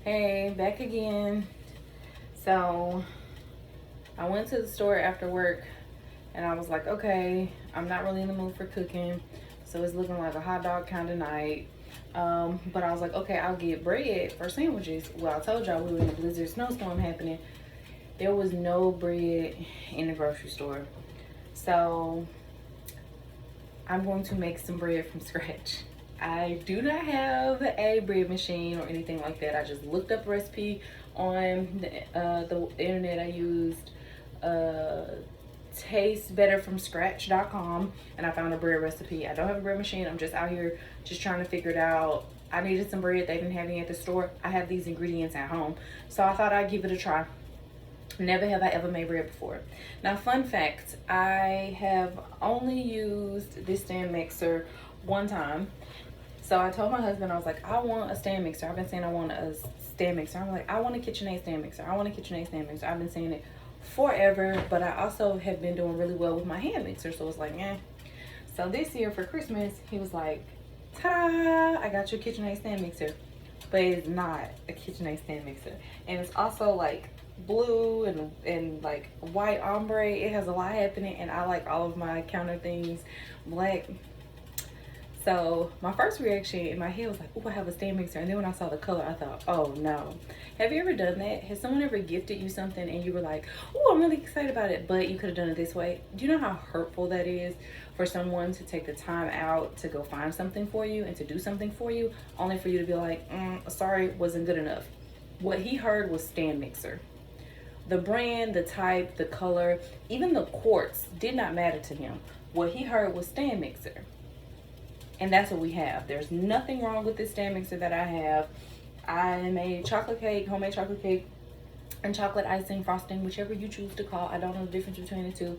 Hey, back again. So, I went to the store after work and I was like, okay, I'm not really in the mood for cooking. So, it's looking like a hot dog kind of night. But I was like, okay, I'll get bread for sandwiches. Well, I told y'all we were in a blizzard snowstorm happening. There was no bread in the grocery store. So, I'm going to make some bread from scratch. I do not have a bread machine or anything like that. I just looked up a recipe on the internet. I used uh, tastebetterfromscratch.com and I found a bread recipe. I don't have a bread machine. I'm just out here just trying to figure it out. I needed some bread. They didn't have any at the store. I have these ingredients at home. So I thought I'd give it a try. Never have I ever made bread before. Now, fun fact, I have only used this stand mixer one time. So I told my husband, I was like, I want a stand mixer. I've been saying I want a stand mixer. I'm like, I want a KitchenAid stand mixer. I want a KitchenAid stand mixer. I've been saying it forever, but I also have been doing really well with my hand mixer. So it's like, eh. So this year for Christmas, he was like, ta-da, I got your KitchenAid stand mixer. But it's not a KitchenAid stand mixer. And it's also like blue and like white ombre. It has a lot happening and I like all of my counter things black. So my first reaction in my head was like, oh, I have a stand mixer. And then when I saw the color, I thought, oh no. Have you ever done that? Has someone ever gifted you something and you were like, oh, I'm really excited about it, but you could have done it this way? Do you know how hurtful that is for someone to take the time out to go find something for you and to do something for you, only for you to be like, sorry, wasn't good enough? What he heard was stand mixer. The brand, the type, the color, even the quartz did not matter to him. What he heard was stand mixer. And that's what we have. There's nothing wrong with this stand mixer that I have. I made chocolate cake, homemade chocolate cake, and chocolate icing, frosting, whichever you choose to call. I don't know the difference between the two.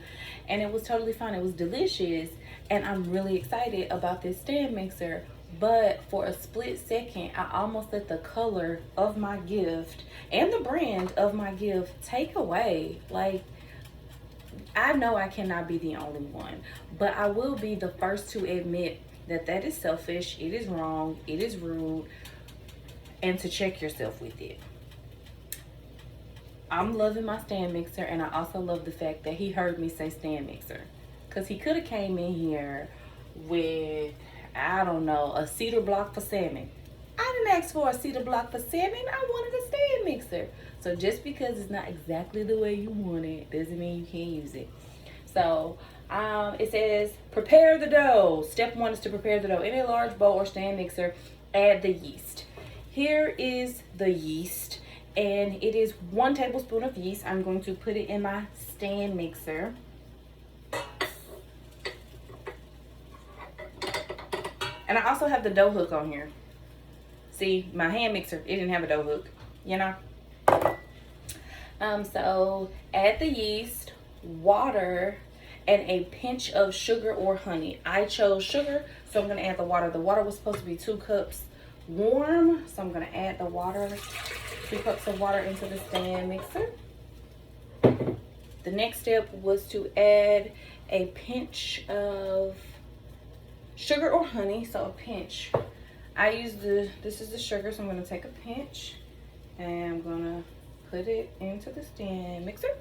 And it was totally fine. It was delicious. And I'm really excited about this stand mixer. But for a split second, I almost let the color of my gift and the brand of my gift take away. Like, I know I cannot be the only one, but I will be the first to admit that that is selfish, it is wrong, it is rude, and to check yourself with it. I'm loving my stand mixer, and I also love the fact that he heard me say stand mixer, because he could have came in here with, I don't know, a cedar block for salmon. I didn't ask for a cedar block for salmon. I wanted a stand mixer. So just because it's not exactly the way you want it doesn't mean you can't use it. So it says prepare the dough. Step 1 is to prepare the dough. In a large bowl or stand mixer, add the yeast. Here is the yeast, and it is 1 tablespoon of yeast. I'm going to put it in my stand mixer. And I also have the dough hook on here. See, my hand mixer, it didn't have a dough hook, you know? So add the yeast, water, and a pinch of sugar or honey. I chose sugar, so I'm gonna add the water. The water was supposed to be 2 cups warm, so I'm gonna add the water, 2 cups of water into the stand mixer. The next step was to add a pinch of sugar or honey, so a pinch. This is the sugar, so I'm gonna take a pinch and I'm gonna put it into the stand mixer.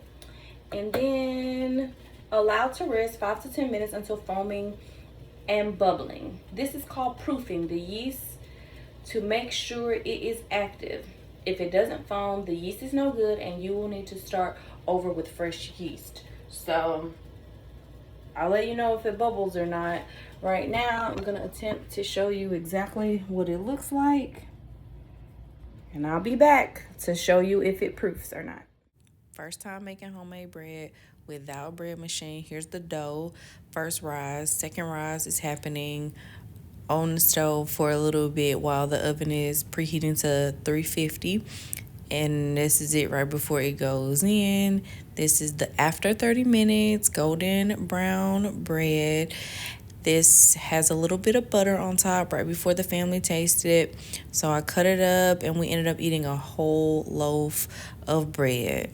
And then allow to rest 5 to 10 minutes until foaming and bubbling. This is called proofing the yeast to make sure it is active. If it doesn't foam, the yeast is no good and you will need to start over with fresh yeast. So I'll let you know if it bubbles or not. Right now, I'm gonna attempt to show you exactly what it looks like. And I'll be back to show you if it proofs or not. First time making homemade bread without bread machine. Here's the dough. First rise. Second rise is happening on the stove for a little bit while the oven is preheating to 350. And this is it right before it goes in. This is the after 30 minutes golden brown bread. This has a little bit of butter on top right before the family tasted it. So I cut it up and we ended up eating a whole loaf of bread.